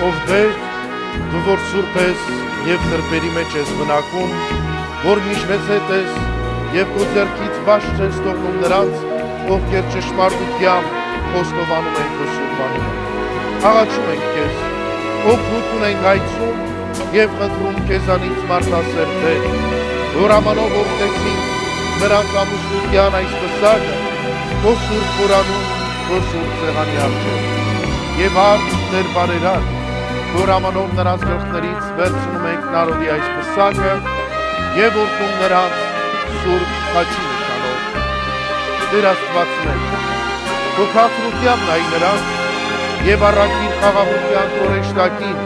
ով Տեր, դու որ սուրբ ես և սրբերի մեջ ես բնակում, որ միշտ մեզ հետ ես և քո ձեռքից բաշխ չես թողնում նրանց, ովքեր ճշմարտությամբ խոստովանում են քո սուրբ անունը։ Աղաչում ենք քեզ, օգնություն ունենք այցում և խնդրում քեզանից մարդասեր Տեր, որ ամանով օգնեցինք նրանց ամուսնության այս պսակը, քո սուրբ խորանում, քո սուրբ սեղանի առջև։ Եվ արդ Տեր բարերար, որ ամանով նրանց գլխներից վերցնում ենք народի այս պսակը և օրհնում նրանց սուրբ խաչի նշանով։ Տեր Աստված մեր, քո քաջությամբ նայի նրանց և առաքիր խաղաղության կորեշտակին,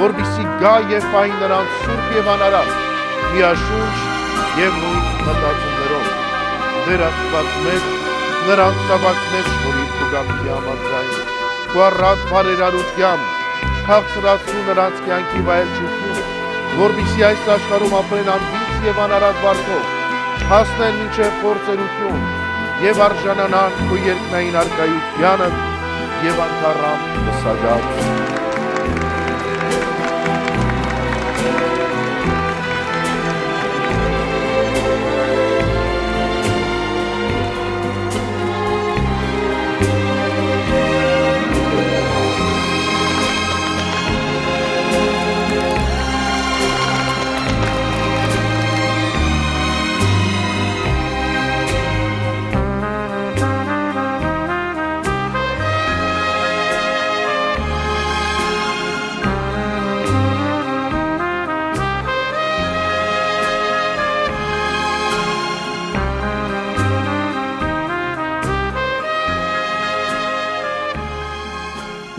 որպեսզի գա և պահի նրանց սուրբ և անարատ, միաշունչ և նույն մտածումներով։ Տեր Աստված մեր, նրանց զավակներ շնորհիր քո կամքի համաձայն, քո առատ բարերարությամբ քաղցրացրու նրանց կյանքի վայելչությունը, որպեսզի այս աշխարհում ապրեն անբիծ և անարատ վարքով, հասնեն մինչև փորձերություն և արժանանան քո երկնային առկայությանը և անդառան պսակած։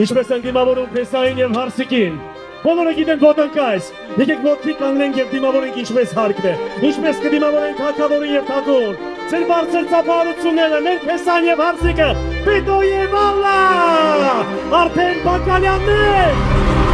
Ինչպես են դիմավորում Փեսային և Հարսիկին, բոլորը գիտեն ոտնկայս, եկեք ոտքի կանգնենք և դիմավորենք ինչպես հարկն է, ինչպես կդիմավորենք հարկավորին և թագուն, ձեր բարձր ծափահարությունները, մեր Փեսան և Հարսիկը, Պիտո և Ալլա, արդեն Բակալյաններ,